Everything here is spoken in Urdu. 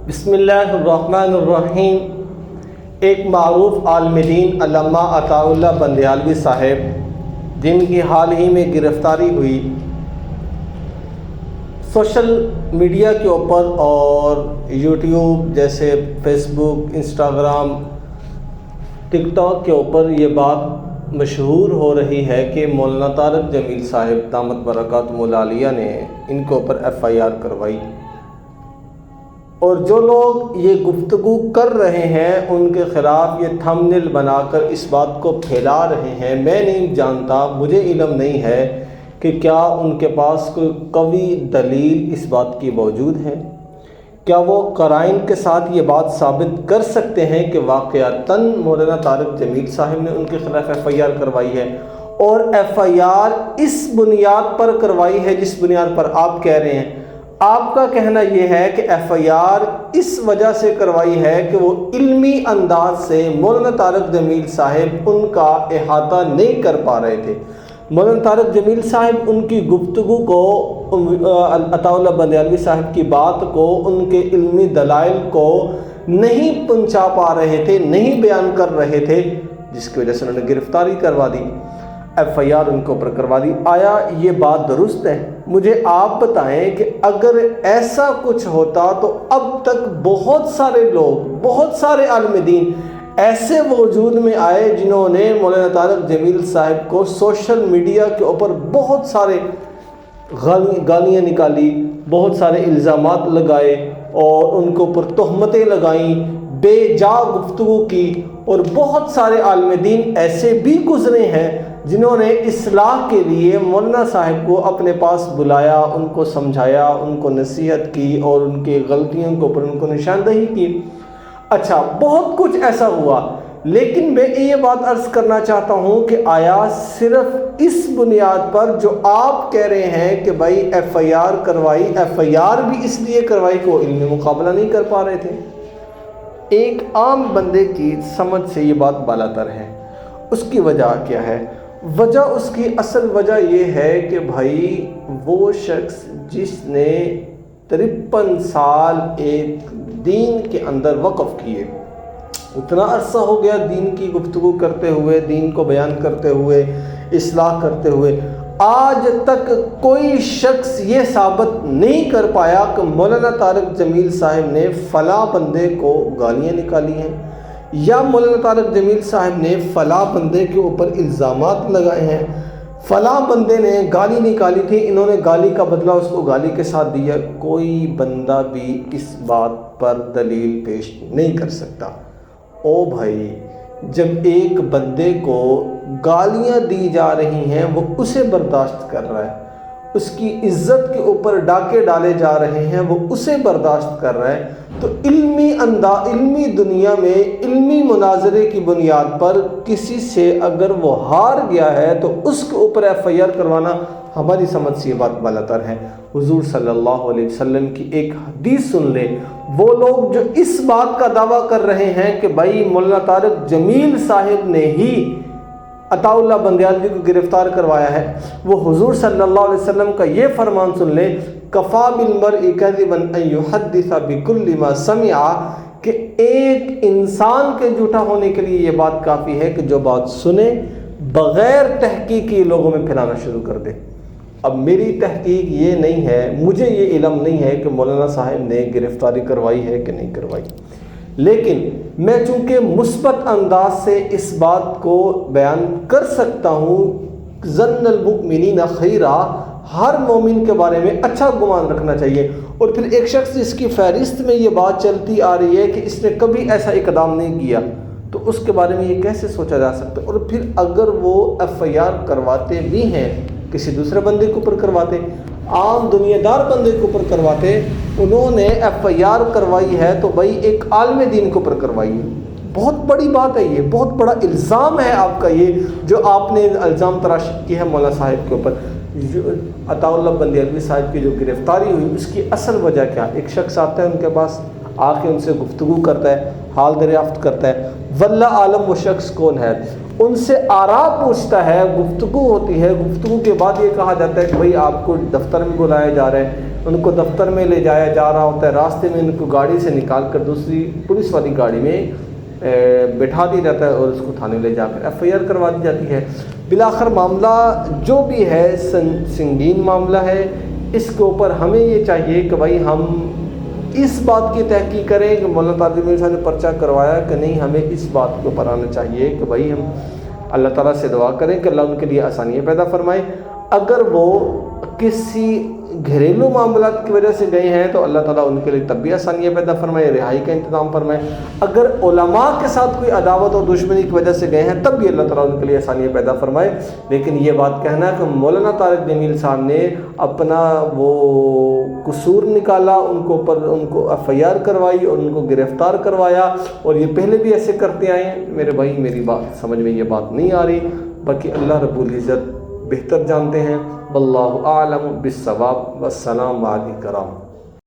بسم اللہ الرحمن الرحیم۔ ایک معروف عالم دین علامہ عطاء اللہ بندیالوی صاحب، جن کی حال ہی میں گرفتاری ہوئی، سوشل میڈیا کے اوپر اور یوٹیوب جیسے فیس بک، انسٹاگرام، ٹک ٹاک کے اوپر یہ بات مشہور ہو رہی ہے کہ مولانا طارق جمیل صاحب دامت برکاتہم العالیہ نے ان کے اوپر FIR کروائی، اور جو لوگ یہ گفتگو کر رہے ہیں ان کے خلاف یہ تھمبنیل بنا کر اس بات کو پھیلا رہے ہیں۔ میں نہیں جانتا، مجھے علم نہیں ہے کہ کیا ان کے پاس کوئی قوی دلیل اس بات کی موجود ہے، کیا وہ قرائن کے ساتھ یہ بات ثابت کر سکتے ہیں کہ واقعتاً مولانا طارق جمیل صاحب نے ان کے خلاف FIR کروائی ہے، اور FIR اس بنیاد پر کروائی ہے جس بنیاد پر آپ کہہ رہے ہیں۔ آپ کا کہنا یہ ہے کہ FIR اس وجہ سے کروائی ہے کہ وہ علمی انداز سے مولانا طارق جمیل صاحب ان کا احاطہ نہیں کر پا رہے تھے۔ مولانا طارق جمیل صاحب ان کی گفتگو کو، عطاء اللہ بندیالوی صاحب کی بات کو، ان کے علمی دلائل کو نہیں پہنچا پا رہے تھے، نہیں بیان کر رہے تھے، جس کی وجہ سے انہوں نے گرفتاری کروا دی، FIR ان کے اوپر کروا دی۔ آیا یہ بات درست ہے؟ مجھے آپ بتائیں کہ اگر ایسا کچھ ہوتا تو اب تک بہت سارے لوگ، بہت سارے عالم دین ایسے وجود میں آئے جنہوں نے مولانا طارق جمیل صاحب کو سوشل میڈیا کے اوپر بہت سارے گالیاں نکالی، بہت سارے الزامات لگائے اور ان کے اوپر تہمتیں لگائیں، بے جا گفتگو کی، اور بہت سارے عالم دین ایسے بھی گزرے ہیں جنہوں نے اصلاح کے لیے مولانا صاحب کو اپنے پاس بلایا، ان کو سمجھایا، ان کو نصیحت کی اور ان کے غلطیوں کے اوپر ان کو نشاندہی کی۔ اچھا، بہت کچھ ایسا ہوا، لیکن میں یہ بات عرض کرنا چاہتا ہوں کہ آیا صرف اس بنیاد پر جو آپ کہہ رہے ہیں کہ بھائی FIR کروائی، FIR بھی اس لیے کروائی کہ وہ علمی مقابلہ نہیں کر پا رہے تھے؟ ایک عام بندے کی سمجھ سے یہ بات بالاتر ہے۔ اس کی وجہ کیا ہے؟ وجہ، اس کی اصل وجہ یہ ہے کہ بھائی وہ شخص جس نے 53 سال ایک دین کے اندر وقف کیے، اتنا عرصہ ہو گیا دین کی گفتگو کرتے ہوئے، دین کو بیان کرتے ہوئے، اصلاح کرتے ہوئے، آج تک کوئی شخص یہ ثابت نہیں کر پایا کہ مولانا طارق جمیل صاحب نے فلاں بندے کو گالیاں نکالی ہیں، یا مولانا طارق جمیل صاحب نے فلاں بندے کے اوپر الزامات لگائے ہیں، فلاں بندے نے گالی نکالی تھی، انہوں نے گالی کا بدلہ اس کو گالی کے ساتھ دیا۔ کوئی بندہ بھی اس بات پر دلیل پیش نہیں کر سکتا۔ او بھائی، جب ایک بندے کو گالیاں دی جا رہی ہیں، وہ اسے برداشت کر رہا ہے، اس کی عزت کے اوپر ڈاکے ڈالے جا رہے ہیں، وہ اسے برداشت کر رہا ہے، تو علمی دنیا میں علمی مناظرے کی بنیاد پر کسی سے اگر وہ ہار گیا ہے تو اس کے اوپر FIR کروانا ہماری سمجھ سے یہ بات بالاتر ہے۔ حضور صلی اللہ علیہ وسلم کی ایک حدیث سن لے، وہ لوگ جو اس بات کا دعویٰ کر رہے ہیں کہ بھائی مولانا طارق جمیل صاحب نے ہی عطاء اللہ بندیالوی کو گرفتار کروایا ہے، وہ حضور صلی اللہ علیہ وسلم کا یہ فرمان سن لیں، کفا بالمرء کذبا ان یحدث بکل ما سمع، کہ ایک انسان کے جھوٹا ہونے کے لیے یہ بات کافی ہے کہ جو بات سنے بغیر تحقیق کے لوگوں میں پھیلانا شروع کر دے۔ اب میری تحقیق یہ نہیں ہے، مجھے یہ علم نہیں ہے کہ مولانا صاحب نے گرفتاری کروائی ہے کہ نہیں کروائی، لیکن میں چونکہ مثبت انداز سے اس بات کو بیان کر سکتا ہوں، ظن المؤمنین خیرا، ہر مومن کے بارے میں اچھا گمان رکھنا چاہیے، اور پھر ایک شخص جس کی فہرست میں یہ بات چلتی آ رہی ہے کہ اس نے کبھی ایسا اقدام نہیں کیا، تو اس کے بارے میں یہ کیسے سوچا جا سکتا ہے؟ اور پھر اگر وہ FIR کرواتے بھی ہیں، کسی دوسرے بندے کے اوپر کرواتے، عام دنیا دار بندے کے اوپر کرواتے، انہوں نے FIR کروائی ہے تو بھائی ایک عالم دین کے اوپر کروائی ہے۔ بہت بڑی بات ہے، یہ بہت بڑا الزام ہے آپ کا، یہ جو آپ نے الزام تراشی کی ہے مولانا صاحب کے اوپر۔ عطاء اللہ بندیالوی صاحب کی جو گرفتاری ہوئی، اس کی اصل وجہ کیا؟ ایک شخص آتا ہے ان کے پاس، آ کے ان سے گفتگو کرتا ہے، حال دریافت کرتا ہے، واللہ عالم وہ شخص کون ہے، ان سے آراء پوچھتا ہے، گفتگو ہوتی ہے، گفتگو کے بعد یہ کہا جاتا ہے کہ بھائی آپ کو دفتر میں بلایا جا رہا ہے، ان کو دفتر میں لے جایا جا رہا ہوتا ہے، راستے میں ان کو گاڑی سے نکال کر دوسری پولیس والی گاڑی میں بٹھا دیا جاتا ہے اور اس کو تھانے لے جا کر ایف آئی آر کروا دی جاتی ہے۔ بالآخر معاملہ جو بھی ہے سنگین معاملہ ہے، اس کے اوپر ہمیں یہ چاہیے کہ بھائی ہم اس بات کی تحقیق کریں کہ مولانا طارق جمیل صاحب نے پرچہ کروایا کہ نہیں۔ ہمیں اس بات کے اوپر آنا چاہیے کہ بھائی ہم اللہ تعالیٰ سے دعا کریں کہ اللہ ان کے لیے آسانیاں پیدا فرمائے۔ اگر وہ کسی گھریلو معاملات کی وجہ سے گئے ہیں تو اللہ تعالیٰ ان کے لیے تب بھی آسانیاں پیدا فرمائے، رہائی کا انتظام فرمائے۔ اگر علماء کے ساتھ کوئی عداوت اور دشمنی کی وجہ سے گئے ہیں تب بھی اللہ تعالیٰ ان کے لیے آسانیاں پیدا فرمائے۔ لیکن یہ بات کہنا ہے کہ مولانا طارق جمیل صاحب نے اپنا وہ قصور نکالا، ان کو ایف آئی آر کروائی اور ان کو گرفتار کروایا اور یہ پہلے بھی ایسے کرتے آئے ہیں، میرے بھائی میری بات سمجھ میں یہ بات نہیں آ رہی۔ باقی اللہ رب العزت بہتر جانتے ہیں۔ واللہ اعلم بالصواب، والسلام علیکم۔